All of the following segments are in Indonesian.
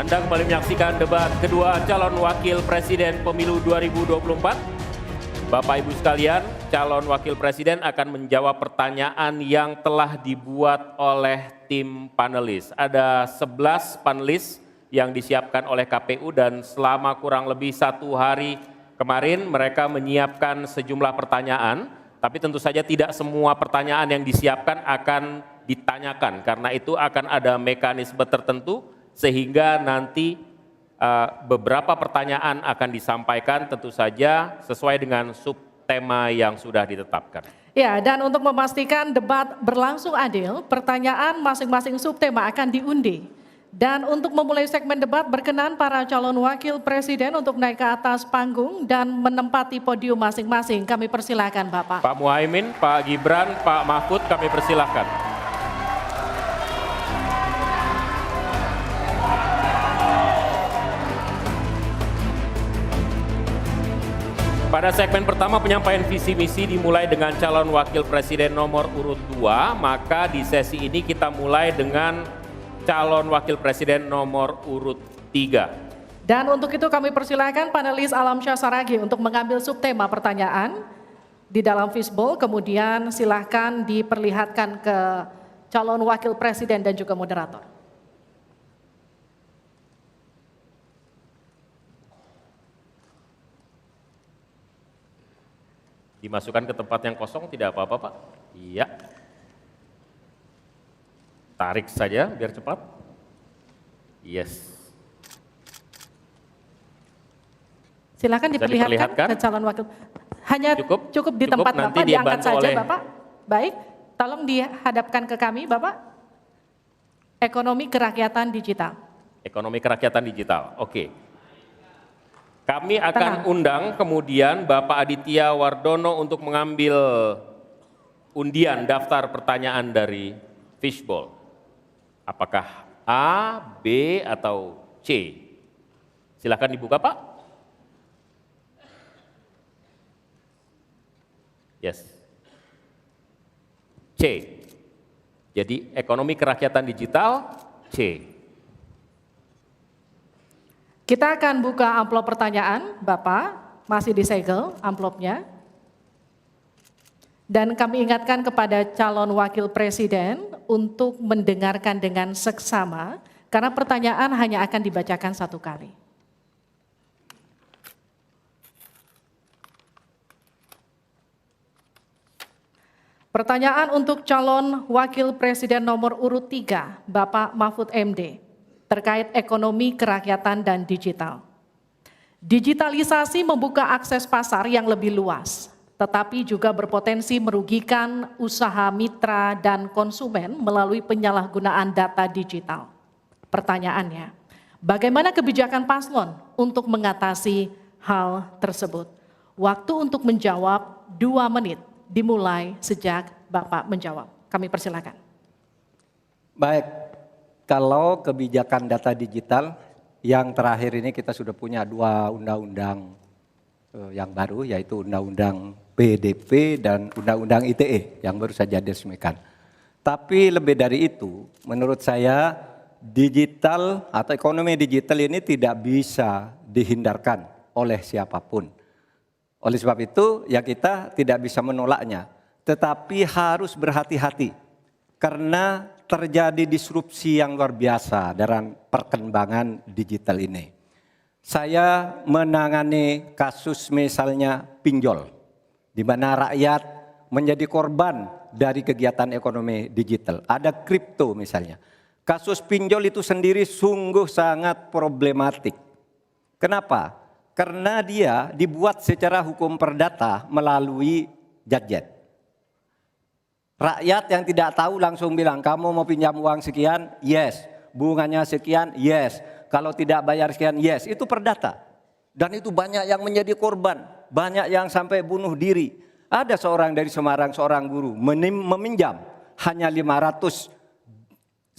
Anda kembali menyaksikan debat kedua calon wakil presiden pemilu 2024. Bapak Ibu sekalian, calon wakil presiden akan menjawab pertanyaan yang telah dibuat oleh tim panelis. Ada 11 panelis yang disiapkan oleh KPU dan selama kurang lebih 1 hari kemarin mereka menyiapkan sejumlah pertanyaan. Tapi tentu saja tidak semua pertanyaan yang disiapkan akan ditanyakan. Karena itu akan ada mekanisme tertentu sehingga nanti beberapa pertanyaan akan disampaikan tentu saja sesuai dengan subtema yang sudah ditetapkan. Ya, dan untuk memastikan debat berlangsung adil, pertanyaan masing-masing subtema akan diundi. Dan untuk memulai segmen debat berkenan para calon wakil presiden untuk naik ke atas panggung dan menempati podium masing-masing. Kami persilakan Bapak. Pak Muhaimin, Pak Gibran, Pak Mahfud kami persilakan. Pada segmen pertama penyampaian visi misi dimulai dengan calon wakil presiden nomor urut 2, maka di sesi ini kita mulai dengan calon wakil presiden nomor urut 3. Dan untuk itu kami persilakan panelis Alamsyah Saragih untuk mengambil subtema pertanyaan di dalam fishbowl, kemudian silahkan diperlihatkan ke calon wakil presiden dan juga moderator. Dimasukkan ke tempat yang kosong tidak apa-apa Pak? Iya. Tarik saja biar cepat. Yes. Silakan diperlihatkan ke calon wakil. Hanya cukup di tempat Bapak, diangkat saja Bapak. Baik, tolong dihadapkan ke kami Bapak. Ekonomi kerakyatan digital. Ekonomi kerakyatan digital, oke. Kami akan undang kemudian Bapak Aditya Wardono untuk mengambil undian daftar pertanyaan dari fishbowl. Apakah A, B, atau C? Silakan dibuka Pak. Yes. C. Jadi ekonomi kerakyatan digital, C. Kita akan buka amplop pertanyaan, Bapak, masih disegel amplopnya. Dan kami ingatkan kepada calon wakil presiden untuk mendengarkan dengan seksama, karena pertanyaan hanya akan dibacakan 1 kali. Pertanyaan untuk calon wakil presiden nomor urut 3, Bapak Mahfud MD. Terkait ekonomi kerakyatan dan digital. Digitalisasi membuka akses pasar yang lebih luas, tetapi juga berpotensi merugikan usaha mitra dan konsumen melalui penyalahgunaan data digital. Pertanyaannya, bagaimana kebijakan paslon untuk mengatasi hal tersebut? Waktu untuk menjawab 2 menit dimulai sejak Bapak menjawab. Kami persilakan. Baik. Kalau kebijakan data digital, yang terakhir ini kita sudah punya 2 undang-undang yang baru, yaitu Undang-Undang PDP dan Undang-Undang ITE yang baru saja diresmikan. Tapi lebih dari itu, menurut saya digital atau ekonomi digital ini tidak bisa dihindarkan oleh siapapun. Oleh sebab itu, ya kita tidak bisa menolaknya, tetapi harus berhati-hati karena terjadi disrupsi yang luar biasa dalam perkembangan digital ini. Saya menangani kasus misalnya pinjol, di mana rakyat menjadi korban dari kegiatan ekonomi digital. Ada kripto misalnya. Kasus pinjol itu sendiri sungguh sangat problematik. Kenapa? Karena dia dibuat secara hukum perdata melalui gadget. Rakyat yang tidak tahu langsung bilang, kamu mau pinjam uang sekian? Yes. Bunganya sekian? Yes. Kalau tidak bayar sekian? Yes. Itu perdata. Dan itu banyak yang menjadi korban. Banyak yang sampai bunuh diri. Ada seorang dari Semarang, seorang guru, meminjam hanya 500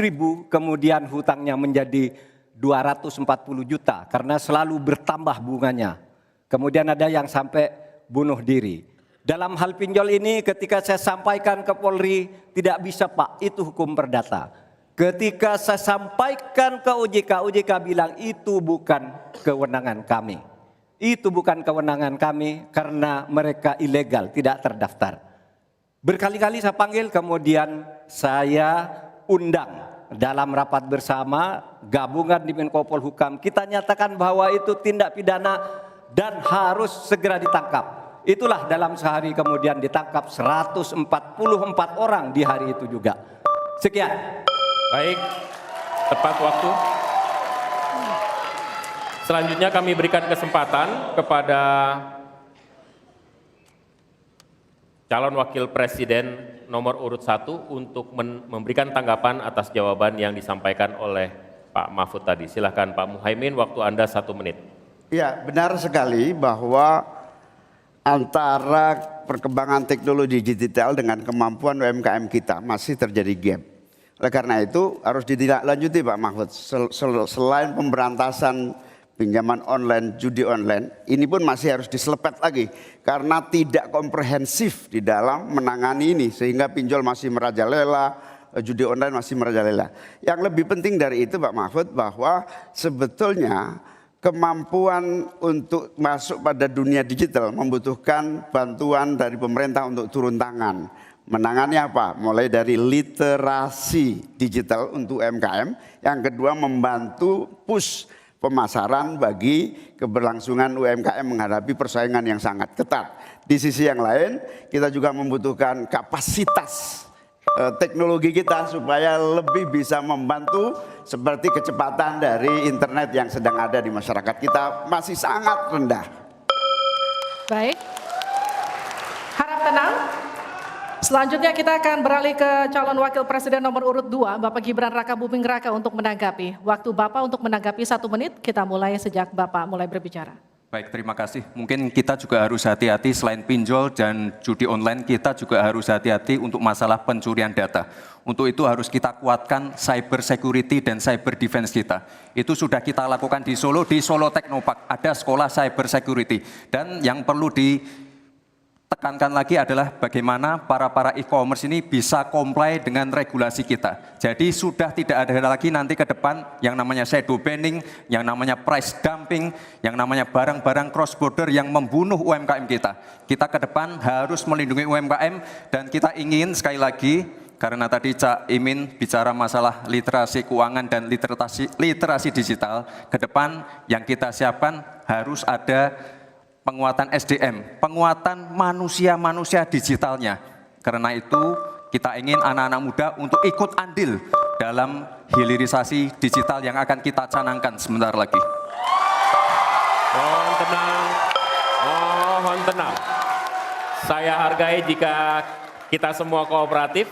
ribu, kemudian hutangnya menjadi 240 juta karena selalu bertambah bunganya. Kemudian ada yang sampai bunuh diri. Dalam hal pinjol ini ketika saya sampaikan ke Polri, tidak bisa Pak, itu hukum perdata. Ketika saya sampaikan ke OJK, OJK bilang itu bukan kewenangan kami. Itu bukan kewenangan kami karena mereka ilegal, tidak terdaftar. Berkali-kali saya panggil, kemudian saya undang dalam rapat bersama gabungan di Menko Polhukam. Kita nyatakan bahwa itu tindak pidana dan harus segera ditangkap. Itulah dalam sehari kemudian ditangkap 144 orang di hari itu juga. Sekian. Baik, tepat waktu. Selanjutnya kami berikan kesempatan kepada calon wakil presiden nomor urut 1 untuk memberikan tanggapan atas jawaban yang disampaikan oleh Pak Mahfud tadi. Silakan Pak Muhaimin, waktu Anda 1 menit. Ya, benar sekali bahwa antara perkembangan teknologi digital dengan kemampuan UMKM kita masih terjadi gap. Oleh karena itu harus ditindaklanjuti Pak Mahfud. Selain pemberantasan pinjaman online, judi online, ini pun masih harus diselepet lagi. Karena tidak komprehensif di dalam menangani ini. Sehingga pinjol masih merajalela, judi online masih merajalela. Yang lebih penting dari itu Pak Mahfud, bahwa sebetulnya kemampuan untuk masuk pada dunia digital membutuhkan bantuan dari pemerintah untuk turun tangan. Menangani apa? Mulai dari literasi digital untuk UMKM. Yang kedua, membantu push pemasaran bagi keberlangsungan UMKM menghadapi persaingan yang sangat ketat. Di sisi yang lain, kita juga membutuhkan kapasitas teknologi kita supaya lebih bisa membantu, seperti kecepatan dari internet yang sedang ada di masyarakat kita masih sangat rendah. Baik, harap tenang. Selanjutnya kita akan beralih ke calon wakil presiden nomor urut 2, Bapak Gibran Raka Buming Raka untuk menanggapi. Waktu Bapak untuk menanggapi 1 menit, kita mulai sejak Bapak mulai berbicara. Baik, terima kasih. Mungkin kita juga harus hati-hati, selain pinjol dan judi online, kita juga harus hati-hati untuk masalah pencurian data. Untuk itu harus kita kuatkan cyber security dan cyber defense kita. Itu sudah kita lakukan di Solo Teknopark, ada sekolah cyber security. Dan yang perlu ditekankan lagi adalah bagaimana para e-commerce ini bisa comply dengan regulasi kita. Jadi sudah tidak ada lagi nanti ke depan yang namanya shadow banning, yang namanya price dumping, yang namanya barang-barang cross border yang membunuh UMKM kita. Kita ke depan harus melindungi UMKM dan kita ingin sekali lagi, karena tadi Cak Imin bicara masalah literasi keuangan dan literasi digital, ke depan yang kita siapkan harus ada penguatan SDM, penguatan manusia digitalnya. Karena itu kita ingin anak-anak muda untuk ikut andil dalam hilirisasi digital yang akan kita canangkan sebentar lagi. Mohon tenang, mohon tenang. Saya hargai jika kita semua kooperatif.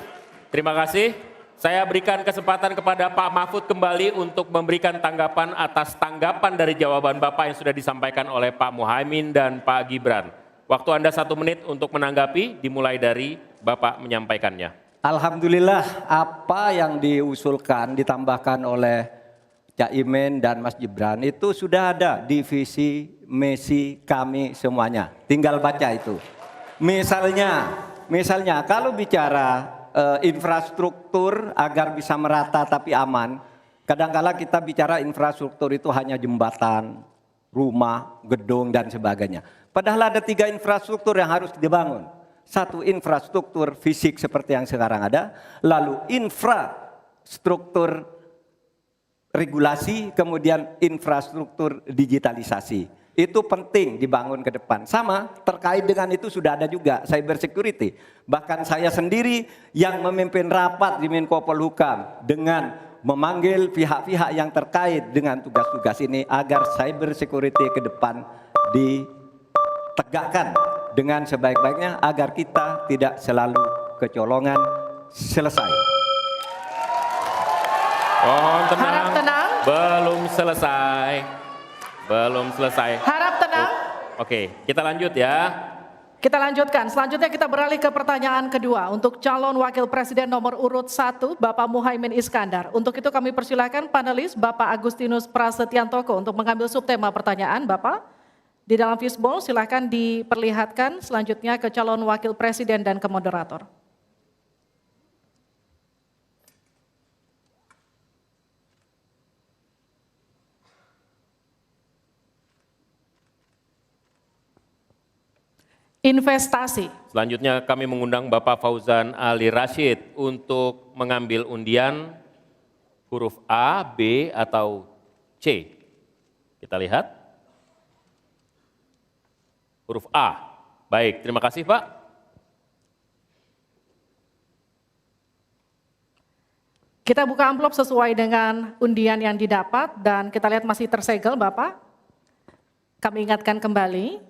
Terima kasih. Saya berikan kesempatan kepada Pak Mahfud kembali untuk memberikan tanggapan atas tanggapan dari jawaban Bapak yang sudah disampaikan oleh Pak Muhaimin dan Pak Gibran. Waktu Anda 1 menit untuk menanggapi, dimulai dari Bapak menyampaikannya. Alhamdulillah, apa yang diusulkan, ditambahkan oleh Cak Imin dan Mas Gibran itu sudah ada di visi misi kami semuanya. Tinggal baca itu. Misalnya kalau bicara infrastruktur agar bisa merata tapi aman, kadang-kala kita bicara infrastruktur itu hanya jembatan, rumah, gedung dan sebagainya. Padahal ada 3 infrastruktur yang harus dibangun. 1, infrastruktur fisik seperti yang sekarang ada, lalu infrastruktur regulasi, kemudian infrastruktur digitalisasi. Itu penting dibangun ke depan. Sama terkait dengan itu sudah ada juga cyber security. Bahkan saya sendiri yang memimpin rapat di Menko Polhukam dengan memanggil pihak-pihak yang terkait dengan tugas-tugas ini agar cyber security ke depan ditegakkan dengan sebaik-baiknya agar kita tidak selalu kecolongan. Selesai. Mohon tenang. Harap tenang. Belum selesai. Harap tenang. Oke, kita lanjut ya. Kita lanjutkan. Selanjutnya kita beralih ke pertanyaan kedua untuk calon wakil presiden nomor urut 1, Bapak Muhaimin Iskandar. Untuk itu kami persilakan panelis Bapak Agustinus Prasetyantoko untuk mengambil subtema pertanyaan. Bapak, di dalam fishbowl silakan diperlihatkan selanjutnya ke calon wakil presiden dan ke moderator. investasi. Selanjutnya kami mengundang Bapak Fauzan Ali Rashid untuk mengambil undian huruf A, B, atau C. Kita lihat. Huruf A. Baik, terima kasih Pak. Kita buka amplop sesuai dengan undian yang didapat dan kita lihat masih tersegel Bapak. Kami ingatkan kembali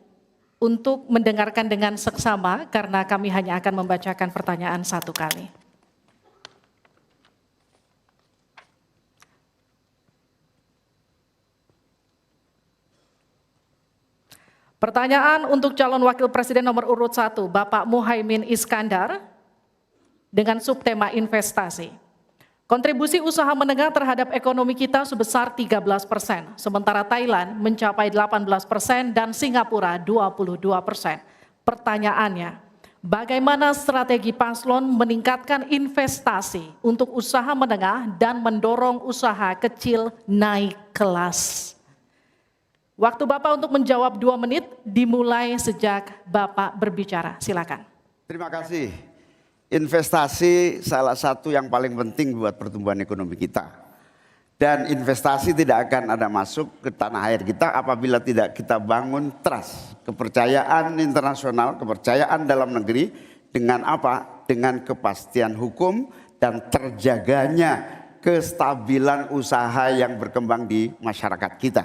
untuk mendengarkan dengan seksama karena kami hanya akan membacakan pertanyaan satu kali. Pertanyaan untuk calon wakil presiden nomor urut 1, Bapak Muhaimin Iskandar dengan subtema investasi. Kontribusi usaha menengah terhadap ekonomi kita sebesar 13%, sementara Thailand mencapai 18% dan Singapura 22%. Pertanyaannya, bagaimana strategi paslon meningkatkan investasi untuk usaha menengah dan mendorong usaha kecil naik kelas? Waktu Bapak untuk menjawab 2 menit dimulai sejak Bapak berbicara. Silakan. Terima kasih. Investasi salah satu yang paling penting buat pertumbuhan ekonomi kita. Dan investasi tidak akan ada masuk ke tanah air kita apabila tidak kita bangun trust, kepercayaan internasional, kepercayaan dalam negeri dengan apa? Dengan kepastian hukum dan terjaganya kestabilan usaha yang berkembang di masyarakat kita.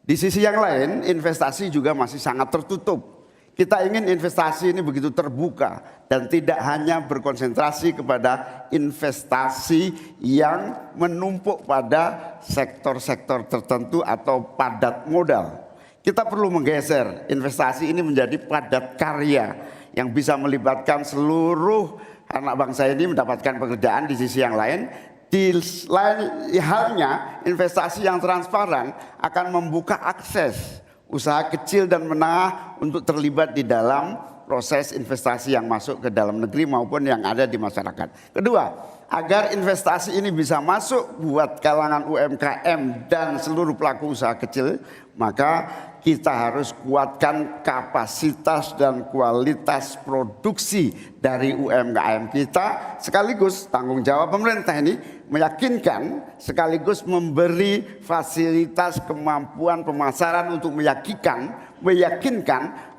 Di sisi yang lain, investasi juga masih sangat tertutup. Kita ingin investasi ini begitu terbuka dan tidak hanya berkonsentrasi kepada investasi yang menumpuk pada sektor-sektor tertentu atau padat modal. Kita perlu menggeser investasi ini menjadi padat karya yang bisa melibatkan seluruh anak bangsa ini mendapatkan pekerjaan. Di sisi yang lain, di lain halnya investasi yang transparan akan membuka akses usaha kecil dan menengah untuk terlibat di dalam proses investasi yang masuk ke dalam negeri maupun yang ada di masyarakat. Kedua, agar investasi ini bisa masuk buat kalangan UMKM dan seluruh pelaku usaha kecil, maka kita harus kuatkan kapasitas dan kualitas produksi dari UMKM kita, sekaligus tanggung jawab pemerintah ini meyakinkan sekaligus memberi fasilitas kemampuan pemasaran untuk meyakinkan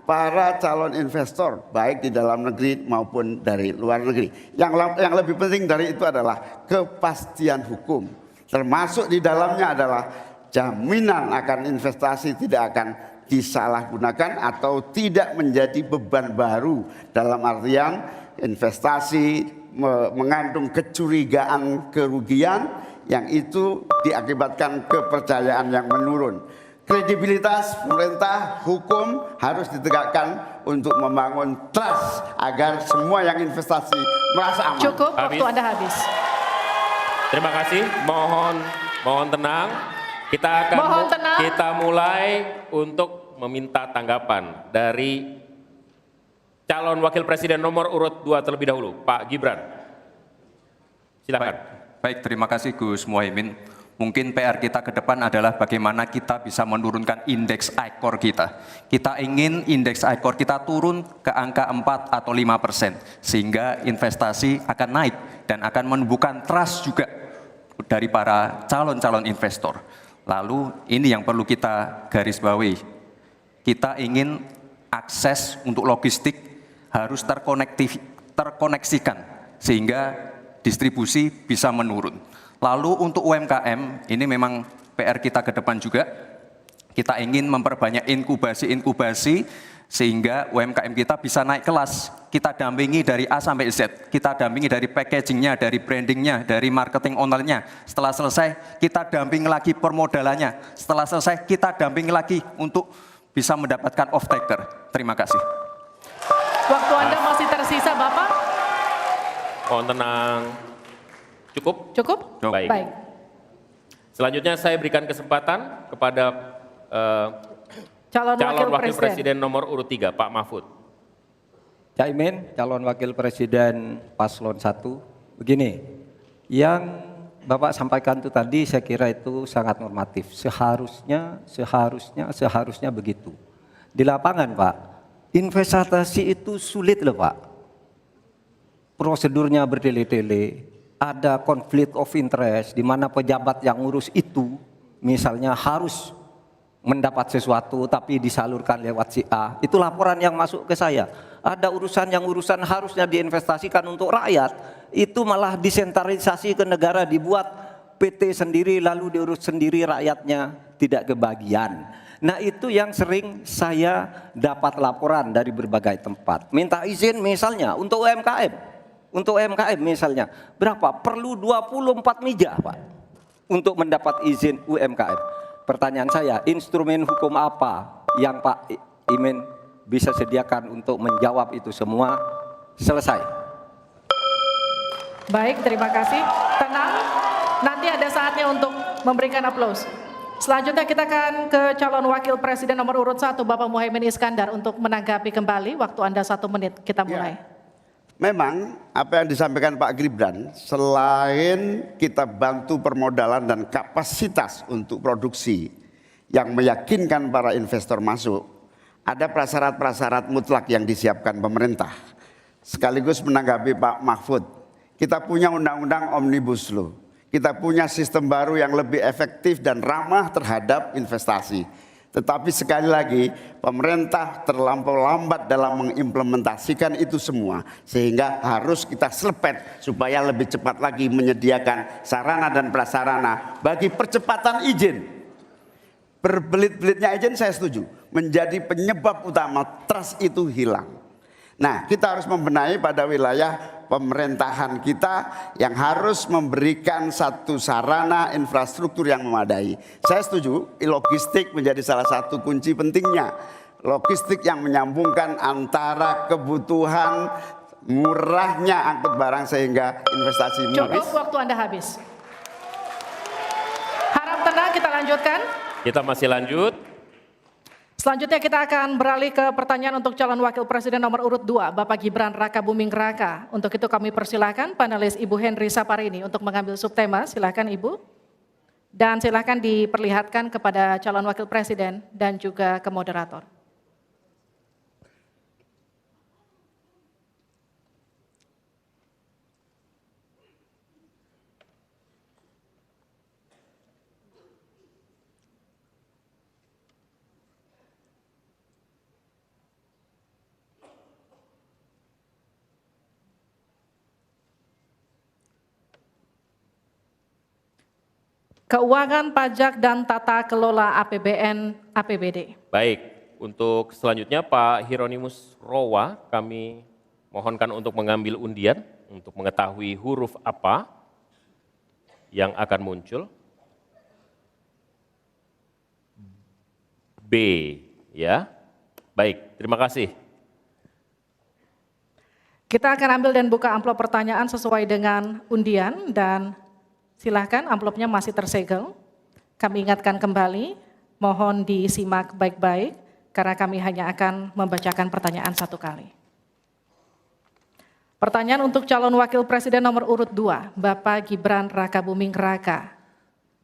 para calon investor baik di dalam negeri maupun dari luar negeri. Yang lebih penting dari itu adalah kepastian hukum, termasuk di dalamnya adalah jaminan akan investasi tidak akan disalahgunakan atau tidak menjadi beban baru, dalam artian investasi mengandung kecurigaan kerugian yang itu diakibatkan kepercayaan yang menurun. Kredibilitas pemerintah hukum harus ditegakkan untuk membangun trust agar semua yang investasi merasa aman. Cukup, waktu Anda habis. Terima kasih, mohon tenang. Kita mulai untuk meminta tanggapan dari calon wakil presiden nomor urut 2 terlebih dahulu, Pak Gibran. Silakan. Baik, terima kasih Gus Muhaimin. Mungkin PR kita ke depan adalah bagaimana kita bisa menurunkan indeks ICOR kita. Kita ingin indeks ICOR kita turun ke angka 4 atau 5%, sehingga investasi akan naik dan akan menumbuhkan trust juga dari para calon-calon investor. Lalu ini yang perlu kita garis bawahi. Kita ingin akses untuk logistik harus terkoneksikan sehingga distribusi bisa menurun. Lalu untuk UMKM ini memang PR kita ke depan juga. Kita ingin memperbanyak inkubasi sehingga UMKM kita bisa naik kelas. Kita dampingi dari A sampai Z. Kita dampingi dari packagingnya, dari brandingnya, dari marketing online-nya. Setelah selesai kita dampingi lagi permodalannya. Setelah selesai kita dampingi lagi untuk bisa mendapatkan off-taker. Terima kasih. Waktu Anda masih tersisa, Bapak. Mohon tenang. Cukup? Cukup? Baik. Selanjutnya saya berikan kesempatan kepada calon wakil presiden nomor urut 3, Pak Mahfud. Caimin, calon wakil presiden paslon 1. Begini, yang Bapak sampaikan itu tadi saya kira itu sangat normatif. Seharusnya begitu. Di lapangan Pak, Investasi itu sulit loh Pak. Prosedurnya bertele-tele, ada konflik of interest di mana pejabat yang ngurus itu misalnya harus mendapat sesuatu tapi disalurkan lewat si A. Itu laporan yang masuk ke saya. Ada urusan yang harusnya diinvestasikan untuk rakyat, itu malah disentralisasi ke negara, dibuat PT sendiri lalu diurus sendiri, rakyatnya tidak kebagian. Nah itu yang sering saya dapat laporan dari berbagai tempat. Minta izin misalnya untuk UMKM. Untuk UMKM misalnya, berapa? Perlu 24 meja Pak untuk mendapat izin UMKM. Pertanyaan saya, instrumen hukum apa yang Pak Imin bisa sediakan untuk menjawab itu semua? Selesai. Baik, terima kasih. Tenang, nanti ada saatnya untuk memberikan aplaus. Selanjutnya kita akan ke calon wakil presiden nomor urut 1, Bapak Muhaimin Iskandar, untuk menanggapi kembali. Waktu Anda 1 menit, kita mulai. Ya. Memang apa yang disampaikan Pak Gibran, selain kita bantu permodalan dan kapasitas untuk produksi yang meyakinkan para investor masuk, ada prasyarat-prasyarat mutlak yang disiapkan pemerintah. Sekaligus menanggapi Pak Mahfud, kita punya undang-undang Omnibus Law, kita punya sistem baru yang lebih efektif dan ramah terhadap investasi. Tetapi sekali lagi, pemerintah terlampau lambat dalam mengimplementasikan itu semua. Sehingga harus kita selepet supaya lebih cepat lagi menyediakan sarana dan prasarana bagi percepatan izin. Berbelit-belitnya izin saya setuju, menjadi penyebab utama trust itu hilang. Nah, kita harus membenahi pada wilayah pemerintahan kita yang harus memberikan satu sarana infrastruktur yang memadai. Saya setuju, logistik menjadi salah satu kunci pentingnya. Logistik yang menyambungkan antara kebutuhan murahnya angkut barang sehingga investasi Cukup, waktu Anda habis. Harap tenang, kita lanjutkan. Kita masih lanjut. Selanjutnya kita akan beralih ke pertanyaan untuk calon wakil presiden nomor urut 2, Bapak Gibran Rakabuming Raka. Untuk itu kami persilahkan panelis Ibu Henry Saparini untuk mengambil subtema. Silakan Ibu. Dan silakan diperlihatkan kepada calon wakil presiden dan juga ke moderator. Keuangan, pajak, dan tata kelola APBN APBD. Baik, untuk selanjutnya Pak Hieronymus Rowa kami mohonkan untuk mengambil undian untuk mengetahui huruf apa yang akan muncul. B, ya. Baik, terima kasih. Kita akan ambil dan buka amplop pertanyaan sesuai dengan undian dan silakan, amplopnya masih tersegel. Kami ingatkan kembali, mohon disimak baik-baik karena kami hanya akan membacakan pertanyaan 1 kali. Pertanyaan untuk calon wakil presiden nomor urut 2, Bapak Gibran Rakabuming Raka.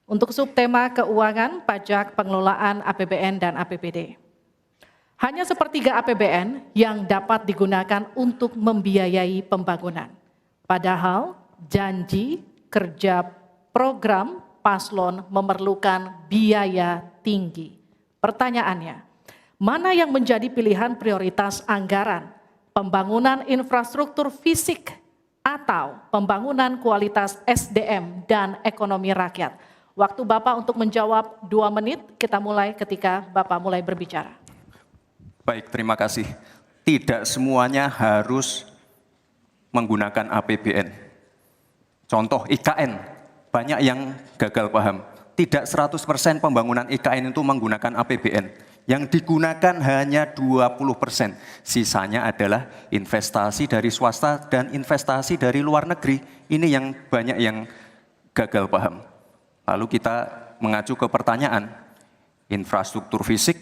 Untuk subtema keuangan, pajak, pengelolaan APBN dan APBD. Hanya sepertiga APBN yang dapat digunakan untuk membiayai pembangunan. Padahal janji kerja program paslon memerlukan biaya tinggi. Pertanyaannya, mana yang menjadi pilihan prioritas anggaran? Pembangunan infrastruktur fisik atau pembangunan kualitas SDM dan ekonomi rakyat? Waktu Bapak untuk menjawab 2 menit, kita mulai ketika Bapak mulai berbicara. Baik, terima kasih. Tidak semuanya harus menggunakan APBN. Contoh IKN. Banyak yang gagal paham. Tidak 100% pembangunan IKN itu menggunakan APBN. Yang digunakan hanya 20%. Sisanya adalah investasi dari swasta dan investasi dari luar negeri. Ini yang banyak yang gagal paham. Lalu kita mengacu ke pertanyaan, infrastruktur fisik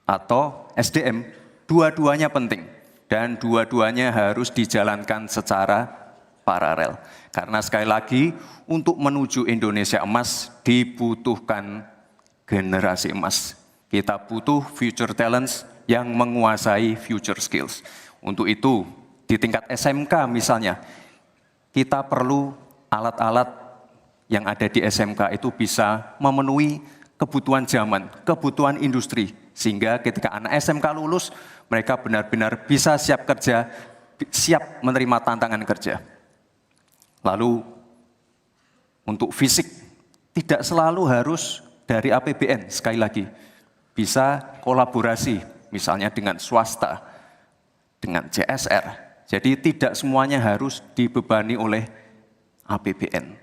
atau SDM, dua-duanya penting. Dan dua-duanya harus dijalankan secara paralel. Karena sekali lagi, untuk menuju Indonesia emas dibutuhkan generasi emas. Kita butuh future talents yang menguasai future skills. Untuk itu, di tingkat SMK misalnya, kita perlu alat-alat yang ada di SMK itu bisa memenuhi kebutuhan zaman, kebutuhan industri. Sehingga ketika anak SMK lulus, mereka benar-benar bisa siap kerja, siap menerima tantangan kerja. Lalu, untuk fisik, tidak selalu harus dari APBN, sekali lagi. Bisa kolaborasi, misalnya dengan swasta, dengan CSR. Jadi tidak semuanya harus dibebani oleh APBN.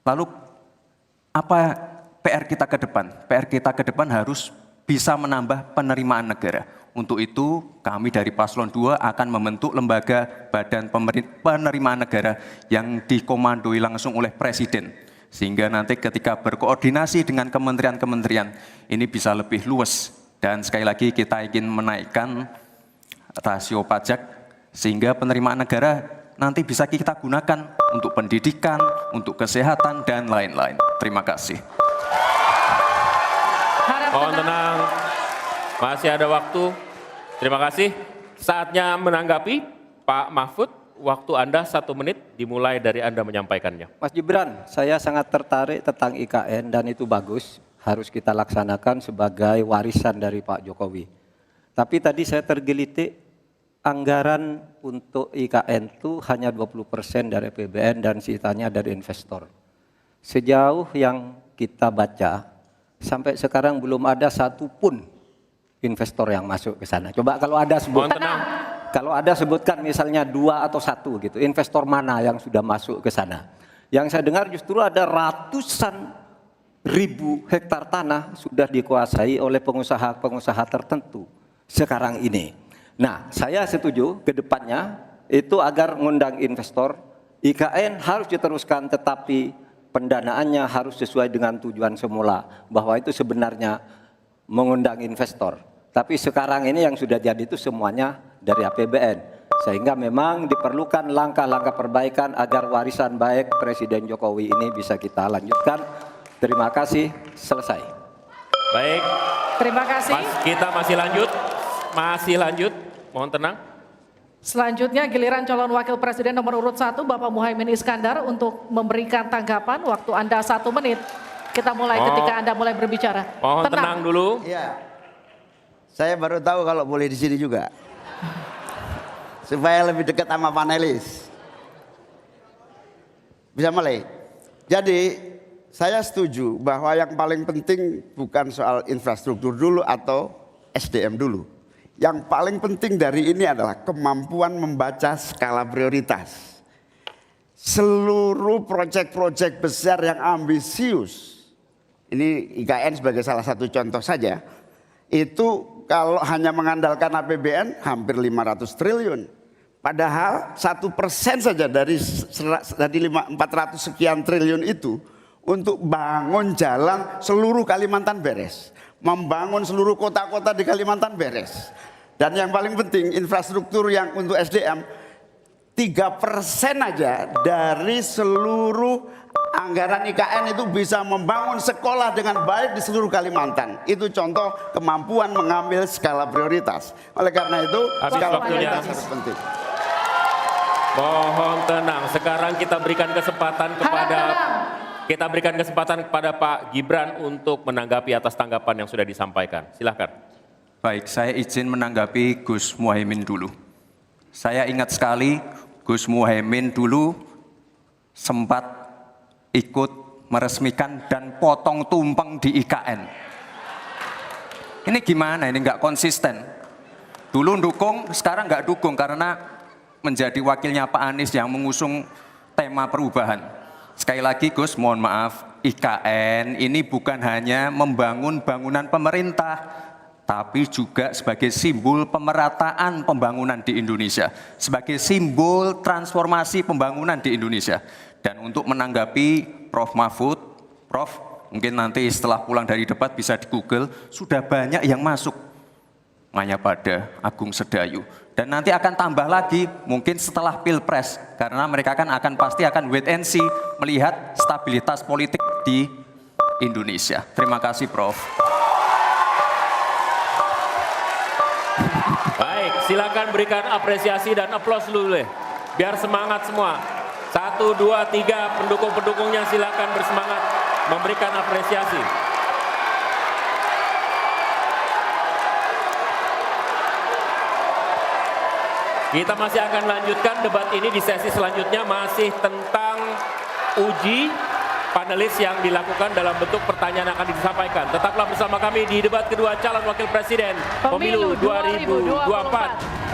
Lalu apa PR kita ke depan? PR kita ke depan harus bisa menambah penerimaan negara. Untuk itu kami dari Paslon 2 akan membentuk lembaga badan penerimaan negara yang dikomandoi langsung oleh Presiden. Sehingga nanti ketika berkoordinasi dengan kementerian-kementerian ini bisa lebih luas. Dan sekali lagi kita ingin menaikkan rasio pajak sehingga penerimaan negara nanti bisa kita gunakan untuk pendidikan, untuk kesehatan, dan lain-lain. Terima kasih. Mohon tenang, masih ada waktu. Terima kasih. Saatnya menanggapi Pak Mahfud. Waktu Anda 1 menit dimulai dari Anda menyampaikannya. Mas Gibran, saya sangat tertarik tentang IKN dan itu bagus. Harus kita laksanakan sebagai warisan dari Pak Jokowi. Tapi tadi saya tergelitik, anggaran untuk IKN itu hanya 20% dari APBN dan sisanya dari investor. Sejauh yang kita baca, sampai sekarang belum ada satupun investor yang masuk ke sana. Coba kalau ada sebutkan, sebutkan misalnya 2 atau 1 gitu, investor mana yang sudah masuk ke sana. Yang saya dengar justru ada ratusan ribu hektar tanah sudah dikuasai oleh pengusaha-pengusaha tertentu sekarang ini. Nah, saya setuju ke depannya itu agar mengundang investor, IKN harus diteruskan tetapi pendanaannya harus sesuai dengan tujuan semula, bahwa itu sebenarnya mengundang investor. Tapi sekarang ini yang sudah jadi itu semuanya dari APBN. Sehingga memang diperlukan langkah-langkah perbaikan agar warisan baik Presiden Jokowi ini bisa kita lanjutkan. Terima kasih, selesai. Baik. Terima kasih. Kita masih lanjut. Mohon tenang. Selanjutnya giliran calon wakil presiden nomor urut 1 Bapak Muhaimin Iskandar untuk memberikan tanggapan. Waktu Anda 1 menit. Kita mulai ketika Anda mulai berbicara. Mohon tenang dulu. Iya. Saya baru tahu kalau boleh di sini juga. Supaya lebih dekat sama panelis. Bisa mulai. Jadi saya setuju bahwa yang paling penting bukan soal infrastruktur dulu atau SDM dulu. Yang paling penting dari ini adalah kemampuan membaca skala prioritas. Seluruh proyek-proyek besar yang ambisius, ini IKN sebagai salah satu contoh saja, itu kalau hanya mengandalkan APBN hampir 500 triliun. Padahal 1% saja dari 400 sekian triliun itu untuk bangun jalan seluruh Kalimantan beres. Membangun seluruh kota-kota di Kalimantan beres. Dan yang paling penting infrastruktur yang untuk SDM 3% aja dari seluruh anggaran IKN itu bisa membangun sekolah dengan baik di seluruh Kalimantan. Itu contoh kemampuan mengambil skala prioritas. Oleh karena itu skala prioritas sangat penting. Mohon tenang. Sekarang kita berikan kesempatan kepada Pak Gibran untuk menanggapi atas tanggapan yang sudah disampaikan. Silakan. Baik, saya izin menanggapi Gus Muhaimin dulu. Saya ingat sekali Gus Muhaimin dulu sempat ikut meresmikan dan potong tumpeng di IKN. Ini gimana? Ini nggak konsisten. Dulu dukung, sekarang nggak dukung karena menjadi wakilnya Pak Anies yang mengusung tema perubahan. Sekali lagi Gus, mohon maaf, IKN ini bukan hanya membangun bangunan pemerintah, tapi juga sebagai simbol pemerataan pembangunan di Indonesia, sebagai simbol transformasi pembangunan di Indonesia. Dan untuk menanggapi Prof. Mahfud, Prof, mungkin nanti setelah pulang dari debat bisa di Google, sudah banyak yang masuk. Mayapada, Agung Sedayu. Dan nanti akan tambah lagi mungkin setelah Pilpres, karena mereka pasti akan wait and see melihat stabilitas politik di Indonesia. Terima kasih Prof. Silakan berikan apresiasi dan aplaus dulu deh. Biar semangat semua. 1, 2, 3 pendukung-pendukungnya silakan bersemangat memberikan apresiasi. Kita masih akan lanjutkan debat ini di sesi selanjutnya, masih tentang uji panelis yang dilakukan dalam bentuk pertanyaan yang akan disampaikan. Tetaplah bersama kami di debat kedua calon wakil presiden pemilu 2024.